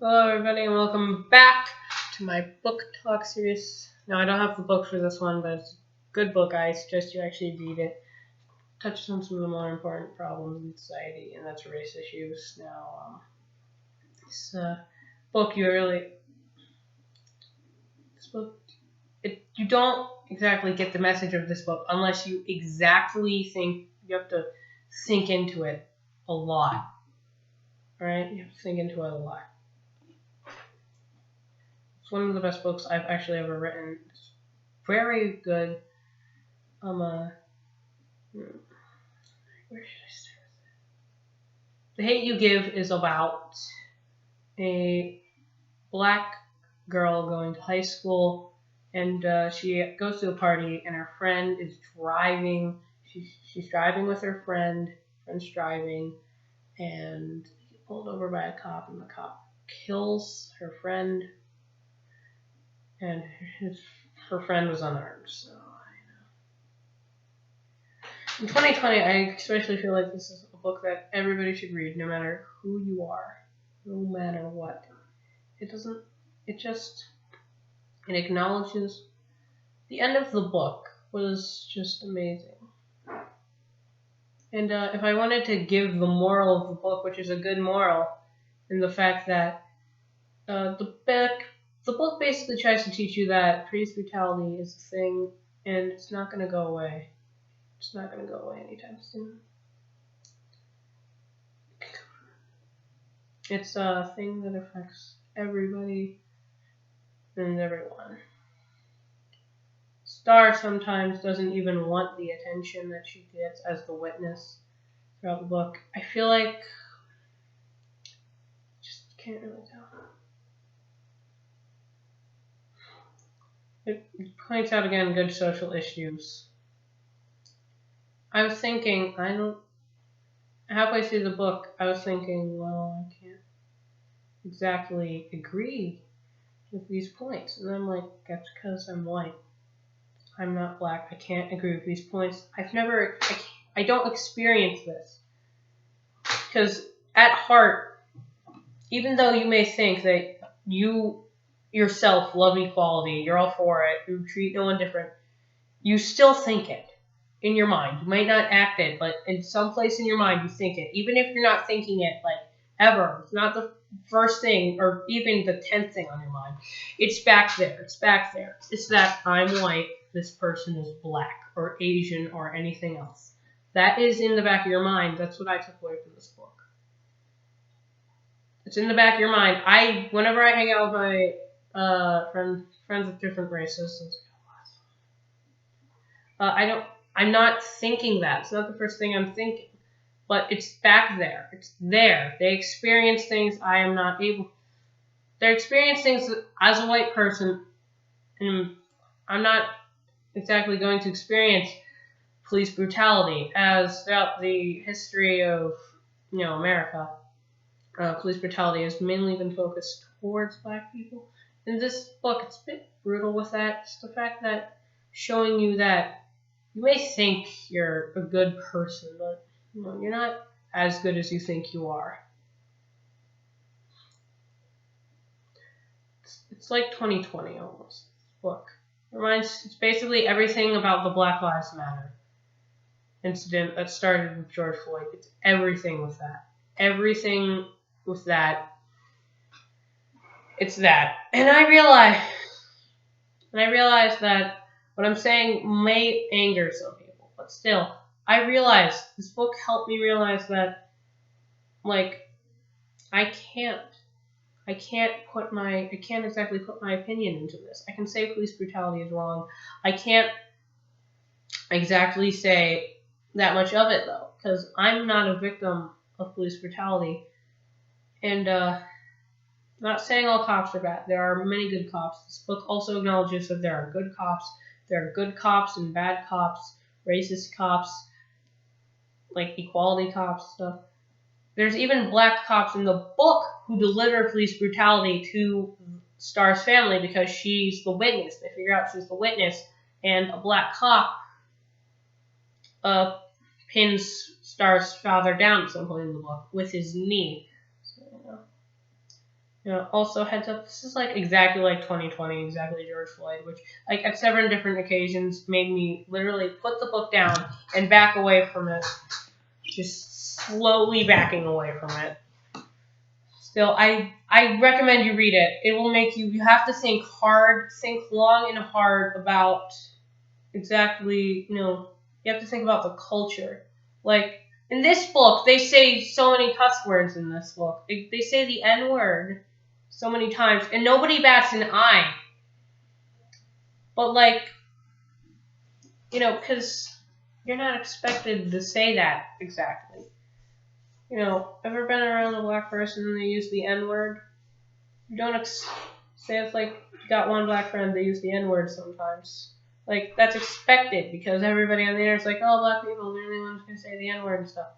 Hello, everybody, and welcome back to my book talk series. Now, I don't have the book for this one, but it's a good book. I suggest you actually read it. It touches on some of the more important problems in society, and that's race issues. Now, this book, you don't exactly get the message of this book unless you exactly think. You have to sink into it a lot. Alright? You have to sink into it a lot. It's one of the best books I've actually ever written. It's very good. Where should I start with it? The Hate You Give is about a black girl going to high school, and she goes to a party, and her friend is driving. She's driving with her friend. Friend's driving, and they get pulled over by a cop, and the cop kills her friend, and her friend was unarmed. So in 2020, I especially feel like this is a book that everybody should read, no matter who you are, no matter what. It acknowledges the end of the book was just amazing. And if I wanted to give the moral of the book, which is a good moral, in the fact that the book basically tries to teach you that police brutality is a thing, and it's not going to go away. It's not going to go away anytime soon. It's a thing that affects everybody and everyone. Star sometimes doesn't even want the attention that she gets as the witness throughout the book. I feel like just can't really tell. It points out again good social issues. I was thinking, halfway through the book, I was thinking, well, I can't exactly agree with these points. And I'm like, that's because I'm white. I'm not black. I can't agree with these points. I don't experience this. Because at heart, even though you may think that you yourself love equality, you're all for it, you treat no one different, you still think it in your mind. You might not act it, but in some place in your mind you think it. Even if you're not thinking it, like, ever. It's not the first thing or even the 10th thing on your mind. It's back there. It's back there. It's that I'm white, this person is black or Asian or anything else. That is in the back of your mind. That's what I took away from this book. It's in the back of your mind. Whenever I hang out with my friends with different races, I'm not thinking that. It's not the first thing I'm thinking. But it's back there. It's there. They experience things I am not able. They experience things as a white person, and I'm not exactly going to experience police brutality as throughout the history of America. Police brutality has mainly been focused towards black people. In this book, it's a bit brutal with that. It's the fact that showing you that you may think you're a good person, but you're not as good as you think you are. It's like 2020 almost. Book. It's basically everything about the Black Lives Matter incident that started with George Floyd. It's everything with that. Everything with that. It's that. And I realize that what I'm saying may anger some people, but still, I realize this book helped me realize that, like, I can't exactly put my opinion into this. I can say police brutality is wrong. I can't exactly say that much of it, though, because I'm not a victim of police brutality. And not saying all cops are bad. There are many good cops. This book also acknowledges that there are good cops. There are good cops and bad cops, racist cops, like equality cops stuff. There's even black cops in the book who deliver police brutality to Star's family because she's the witness. They figure out she's the witness, and a black cop pins Star's father down at some point in the book with his knee. So, Also, heads up, this is like exactly like 2020, exactly George Floyd, which like at several different occasions made me literally put the book down and back away from it, just slowly backing away from it. Still, I recommend you read it. It will make you have to think hard, think long and hard about exactly, you have to think about the culture. Like, in this book, they say so many cuss words in this book. They say the N-word so many times, and nobody bats an eye. But, like, because you're not expected to say that exactly. Ever been around a black person and they use the N-word? You don't say it's like you got one black friend, they use the N-word sometimes. Like, that's expected because everybody on the internet's like, oh, black people, they're the only ones who can say the N-word and stuff.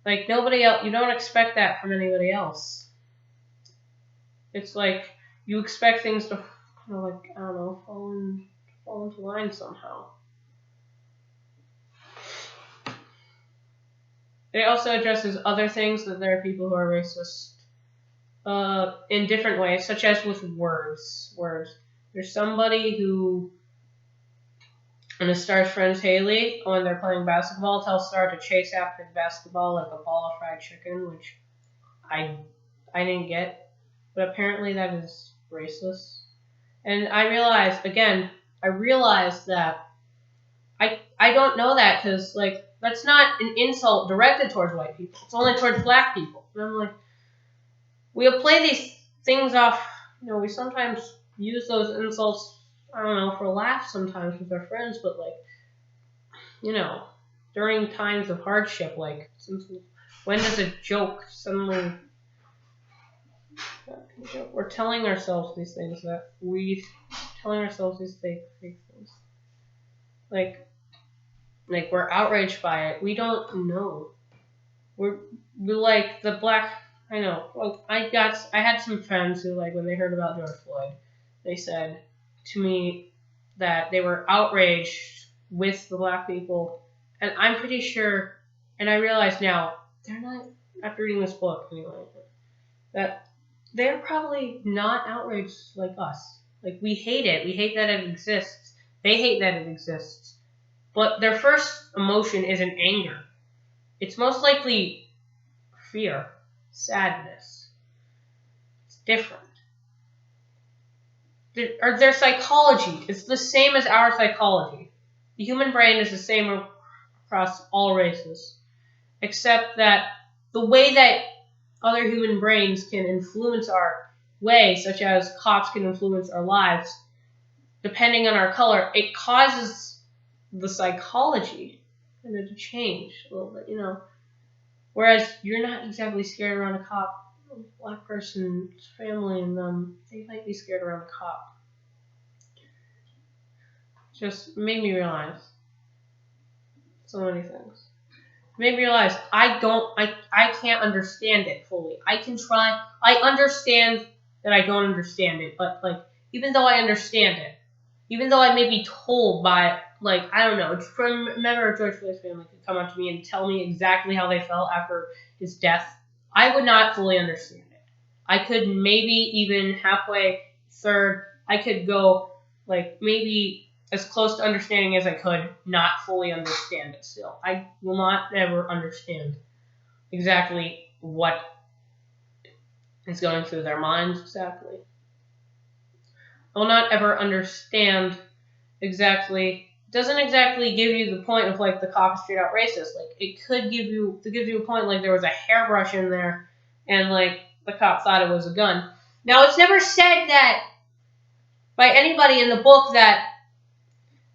Like, nobody else, you don't expect that from anybody else. It's like, you expect things to kind of like, I don't know, fall into line somehow. It also addresses other things, that there are people who are racist in different ways, such as with words. There's somebody who, and Star's friend Haley, when they're playing basketball, tells Star to chase after the basketball like a ball of fried chicken, which I didn't get, but apparently that is racist. And I realized that I don't know that because, like, that's not an insult directed towards white people. It's only towards black people. And I'm like, we'll play these things off, we sometimes use those insults, I don't know, for laughs sometimes with our friends, but, like, during times of hardship, like, when does a joke suddenly... We're telling ourselves these things telling ourselves these fake things. Like we're outraged by it. We don't know. We're like the black. I know. Like I had some friends who, like, when they heard about George Floyd, they said to me that they were outraged with the black people, and I'm pretty sure, and I realize now they're not. After reading this book, anyway, that they're probably not outraged like us. Like, we hate it. We hate that it exists. They hate that it exists. But their first emotion isn't anger. It's most likely fear, sadness. It's different. Their psychology is the same as our psychology. The human brain is the same across all races, except that the way that other human brains can influence our way, such as cops can influence our lives, depending on our color, it causes the psychology to change a little bit, Whereas you're not exactly scared around a cop. A black person's family and them, they might be scared around a cop. Just made me realize so many things. Made me realize I can't understand it fully. I can try. I understand that I don't understand it, but, like, even though I understand it, even though I may be told by, like, I don't know, a member of George Floyd's family could come up to me and tell me exactly how they felt after his death, I would not fully understand it. I could maybe even halfway, third, I could go, like, maybe as close to understanding as I could, not fully understand it still. I will not ever understand exactly what is going through their minds exactly. I will not ever understand exactly. Doesn't exactly give you the point of, like, the cop is straight out racist. Like, it could give you a point, like, there was a hairbrush in there and, like, the cop thought it was a gun. Now, it's never said that by anybody in the book that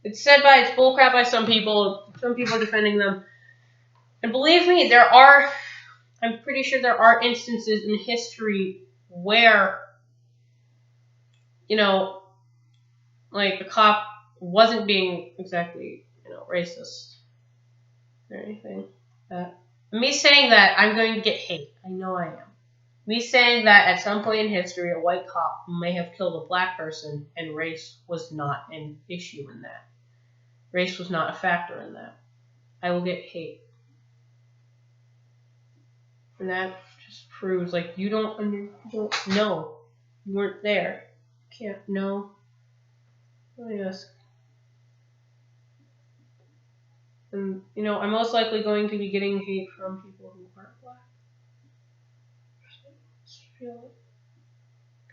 it's said it's bullcrap by some people defending them. And believe me, I'm pretty sure there are instances in history where, like, the cop wasn't being exactly, racist or anything. Me saying that, I'm going to get hate. I know I am. Me saying that at some point in history, a white cop may have killed a black person, and race was not an issue in that. Race was not a factor in that. I will get hate. And that just proves like you don't know. You weren't there. Can't know. Let me ask. And I'm most likely going to be getting hate from people who aren't black.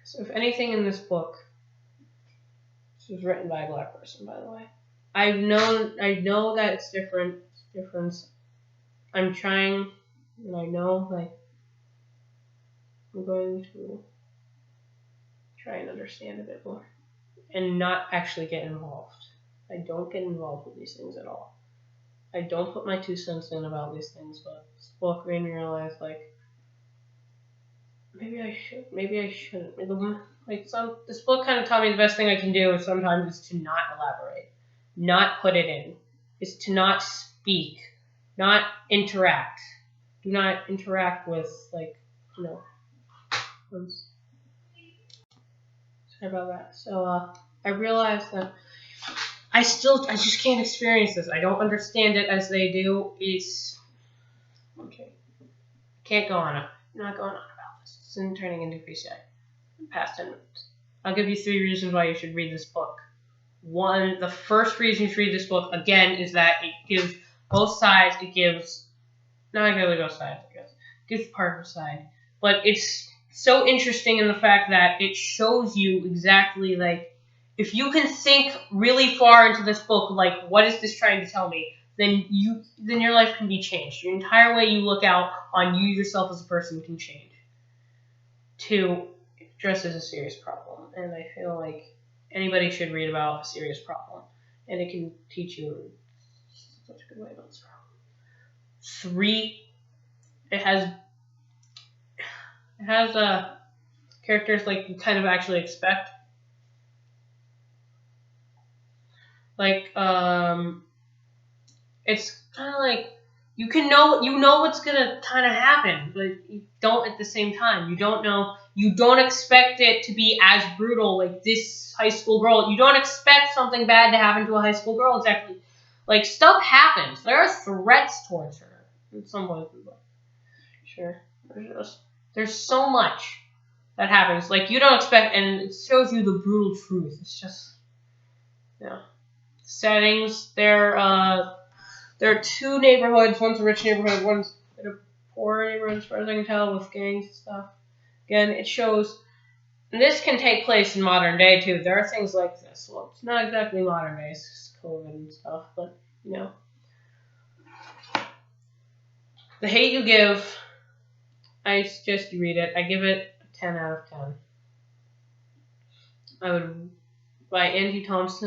So if anything in this book, this was written by a black person, by the way. I know that it's different. I'm trying, and I know, like, I'm going to try and understand a bit more, and not actually get involved. I don't get involved with these things at all. I don't put my 2 cents in about these things, but this book made me realize, like, maybe I shouldn't. This book kind of taught me the best thing I can do sometimes is to not elaborate, not put it in, is to not speak, not interact. Do not interact with, like, sorry about that. So, I realized that I just can't experience this. I don't understand it as they do. It's okay. Can't go on. I'm not going on about this. It's turning into PCI. Past 10 minutes. I'll give you 3 reasons why you should read this book. One, the first reason you should read this book, again, is that it gives both sides. It gives, not really both sides, I guess. It gives part of a side. But it's so interesting in the fact that it shows you exactly, like, if you can think really far into this book, like, what is this trying to tell me, then your life can be changed. Your entire way you look out on you yourself as a person can change. 2, it addresses a serious problem, and I feel like anybody should read about a serious problem, and it can teach you such a good way about this problem. 3, it has characters like you kind of actually expect. Like, it's kind of like you know what's gonna kind of happen, but you don't at the same time. You don't know. You don't expect it to be as brutal, like this high school girl. You don't expect something bad to happen to a high school girl. Exactly, like stuff happens. There are threats towards her in some ways. Sure, there's so much that happens. Like you don't expect, and it shows you the brutal truth. It's just, settings. There are 2 neighborhoods. One's a rich neighborhood. One's a poor neighborhood, as far as I can tell, with gangs and stuff. Again, it shows. And this can take place in modern day too. There are things like this. Well, it's not exactly modern day. It's just COVID and stuff, but The Hate You Give. I suggest you read it. I give it a 10 out of 10. I would by Angie Thomas.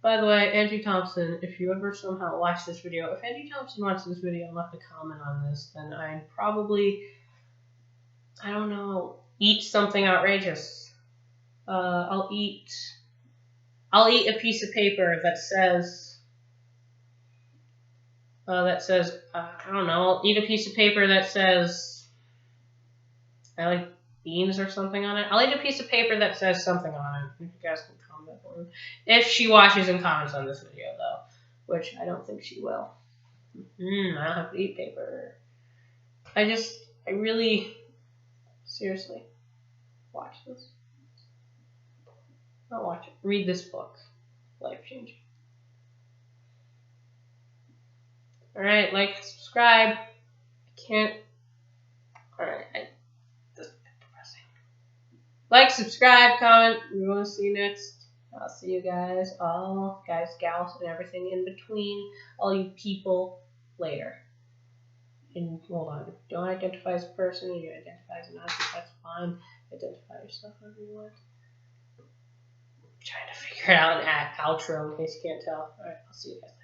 By the way, Angie Thompson, if you ever somehow watch this video, if Angie Thompson watched this video and left a comment on this, then I'd probably, I don't know, eat something outrageous. I'll eat a piece of paper that says, I don't know, I'll eat a piece of paper that says, I like beans or something on it. I'll eat a piece of paper that says something on it. You guys can comment on it. If she watches and comments on this video, though, which I don't think she will. I don't have to eat paper. I really, seriously, watch this. Not watch it. Read this book. Life-changing. Alright, like, subscribe. I can't. Alright, this is depressing. Like, subscribe, comment. We want to see you next. I'll see you guys, all guys, gals, and everything in between. All you people later. And hold on, if you don't identify as a person and you identify as an object, that's fine. Identify yourself however you want. I'm trying to figure out an outro in case you can't tell. Alright, I'll see you guys later.